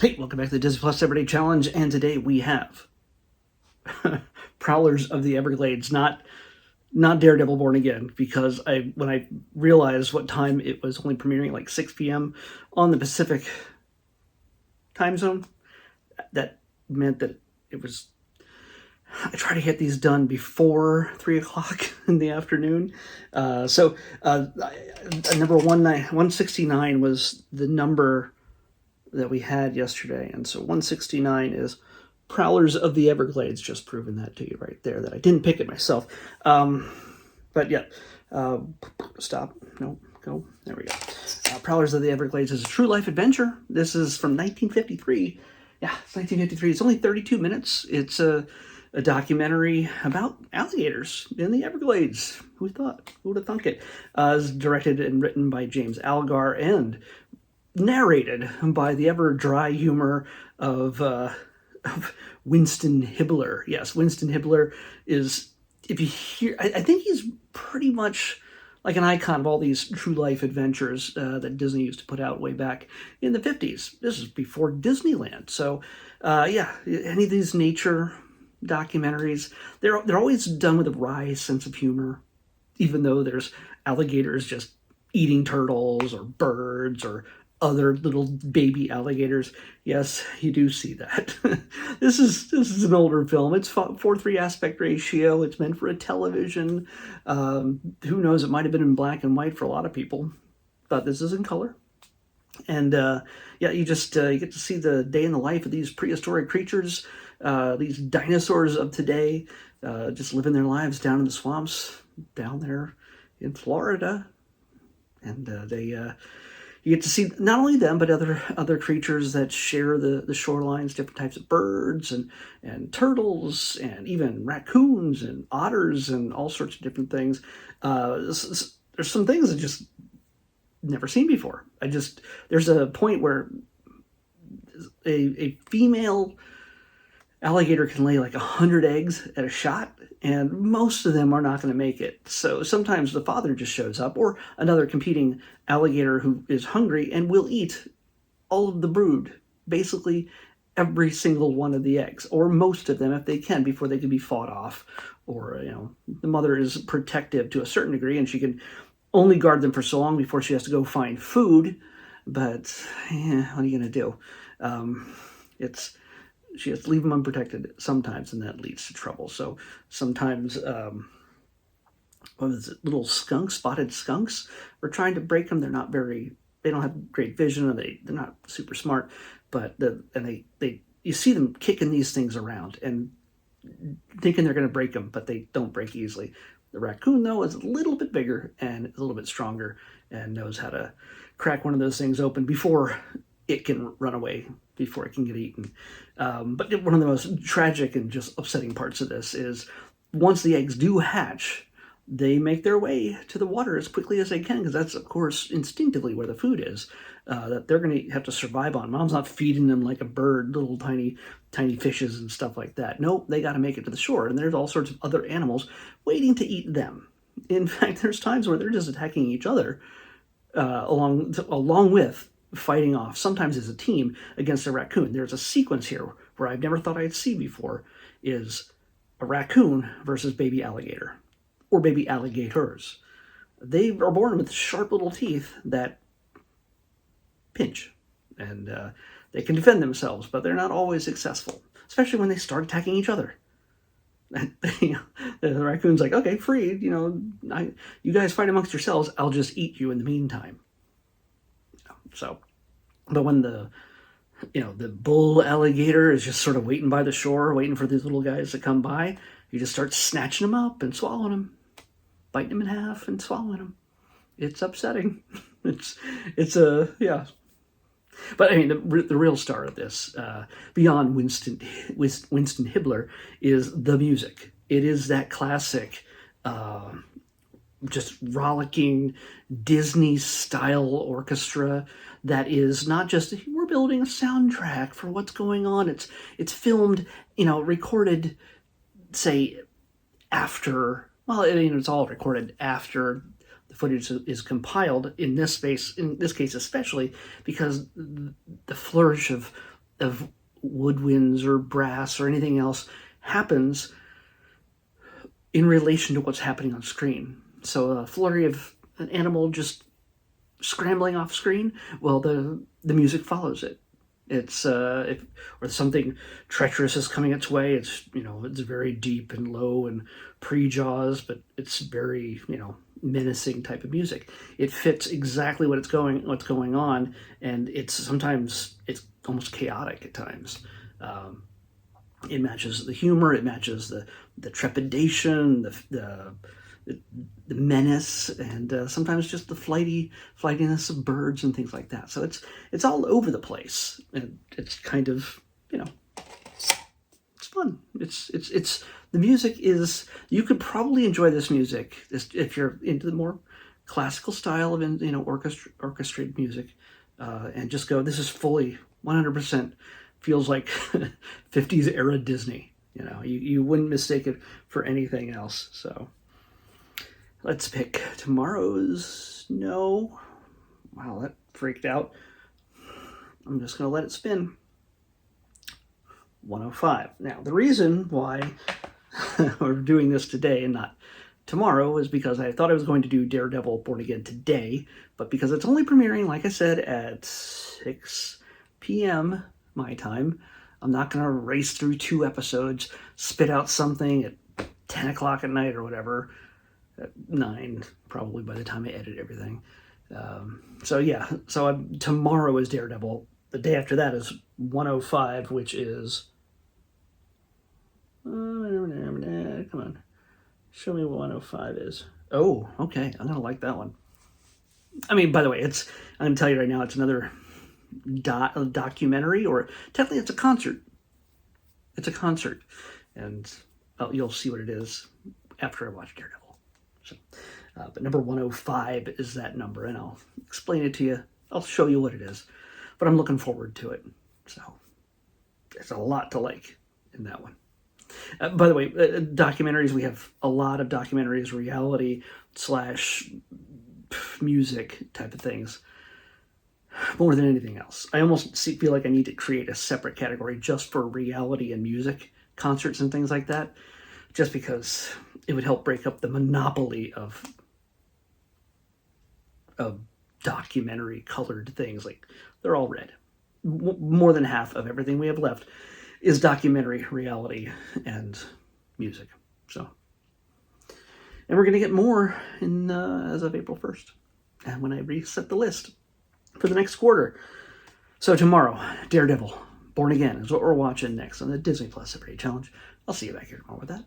Hey, welcome back to the Disney Plus Everyday Challenge, and today we have Prowlers of the Everglades, not Daredevil Born Again, because when I realized what time it was only premiering, like 6 p.m. on the Pacific time zone, that meant that it was. I try to get these done before 3 o'clock in the afternoon. Number 169 was the number that we had yesterday, and so 169 is Prowlers of the Everglades. Just proving that to you right there, that I didn't pick it myself. But yeah, stop. No, go. There we go. Prowlers of the Everglades is a true life adventure. This is from 1953. Yeah, it's 1953. It's only 32 minutes. It's a documentary about alligators in the Everglades. Who thought? Who would have thunk it? It's directed and written by James Algar and narrated by the ever dry humor of Winston Hibbler. Yes, Winston Hibbler is, if you hear, I think he's pretty much like an icon of all these true life adventures that Disney used to put out way back in the 50s. This is before Disneyland. So, yeah, any of these nature documentaries, they're always done with a wry sense of humor, even though there's alligators just eating turtles or birds or other little baby alligators. Yes, you do see that. This is an older film. It's 4:3 aspect ratio. It's meant for a television. Who knows? It might have been in black and white for a lot of people, but this is in color. And yeah, you get to see the day in the life of these prehistoric creatures, these dinosaurs of today, just living their lives down in the swamps down there in Florida, and you get to see not only them, but other creatures that share the shorelines, different types of birds and turtles and even raccoons and otters and all sorts of different things. There's some things that just never seen before. There's a point where a female alligator can lay like 100 eggs at a shot, and most of them are not going to make it. So sometimes the father just shows up, or another competing alligator who is hungry and will eat all of the brood, basically every single one of the eggs, or most of them if they can, before they can be fought off. Or, the mother is protective to a certain degree, and she can only guard them for so long before she has to go find food. But what are you going to do? She has to leave them unprotected sometimes, and that leads to trouble. So sometimes, what is it? Little skunks, spotted skunks. We're trying to break them. They don't have great vision, and they're not super smart. But you see them kicking these things around and thinking they're going to break them, but they don't break easily. The raccoon, though, is a little bit bigger and a little bit stronger, and knows how to crack one of those things open before it can run away, before it can get eaten. But one of the most tragic and just upsetting parts of this is once the eggs do hatch, they make their way to the water as quickly as they can, because that's, of course, instinctively where the food is that they're going to have to survive on. Mom's not feeding them like a bird, little tiny fishes and stuff like that. Nope, they got to make it to the shore, and there's all sorts of other animals waiting to eat them. In fact, there's times where they're just attacking each other along with fighting off, sometimes as a team, against a raccoon. There's a sequence here where I've never thought I'd see before, is a raccoon versus baby alligator, or baby alligators. They are born with sharp little teeth that pinch, and they can defend themselves, but they're not always successful, especially when they start attacking each other. The raccoon's like, okay, free, you guys fight amongst yourselves, I'll just eat you in the meantime. So, but when the bull alligator is just sort of waiting by the shore, waiting for these little guys to come by, he just starts snatching them up and swallowing them, biting them in half and swallowing them. It's upsetting. Yeah. But I mean, the real star of this, beyond Winston Hibbler, is the music. It is that classic, just rollicking Disney-style orchestra that is not just, we're building a soundtrack for what's going on. It's filmed, recorded, say, after. Well, it's all recorded after the footage is compiled. In this case, especially because the flourish of of woodwinds or brass or anything else happens in relation to what's happening on screen. So a flurry of an animal just scrambling off screen, well, the music follows it. It's or something treacherous is coming its way. It's it's very deep and low and pre-Jaws, but it's very menacing type of music. It fits exactly what's going on, and sometimes it's almost chaotic at times. It matches the humor. It matches the trepidation, the menace, and sometimes just the flightiness of birds and things like that. So it's all over the place, and it's kind of it's fun. It's the music is. You could probably enjoy this music if you're into the more classical style of orchestrated music, and just go. This is fully 100% feels like 50s era Disney. You wouldn't mistake it for anything else. So let's pick tomorrow's. No. Wow, that freaked out. I'm just going to let it spin. 105. Now, the reason why we're doing this today and not tomorrow is because I thought I was going to do Daredevil Born Again today, but because it's only premiering, like I said, at 6 p.m. my time, I'm not going to race through 2 episodes, spit out something at 10 o'clock at night or whatever, at 9 probably by the time I edit everything. So tomorrow is Daredevil. The day after that is 105, which is... come on. Show me what 105 is. Oh, okay. I'm going to like that one. I mean, by the way, I'm going to tell you right now, it's another documentary, or technically it's a concert. It's a concert. And you'll see what it is after I watch Daredevil. So, but number 105 is that number, and I'll explain it to you. I'll show you what it is. But I'm looking forward to it. So there's a lot to like in that one. By the way, documentaries, we have a lot of documentaries, reality / music type of things, more than anything else. I almost feel like I need to create a separate category just for reality and music, concerts and things like that, just because it would help break up the monopoly of documentary colored things. Like, they're all red. More than half of everything we have left is documentary, reality, and music. So, and we're going to get more in as of April 1st, and when I reset the list for the next quarter. So tomorrow, Daredevil, Born Again is what we're watching next on the Disney Plus Everyday Challenge. I'll see you back here tomorrow with that.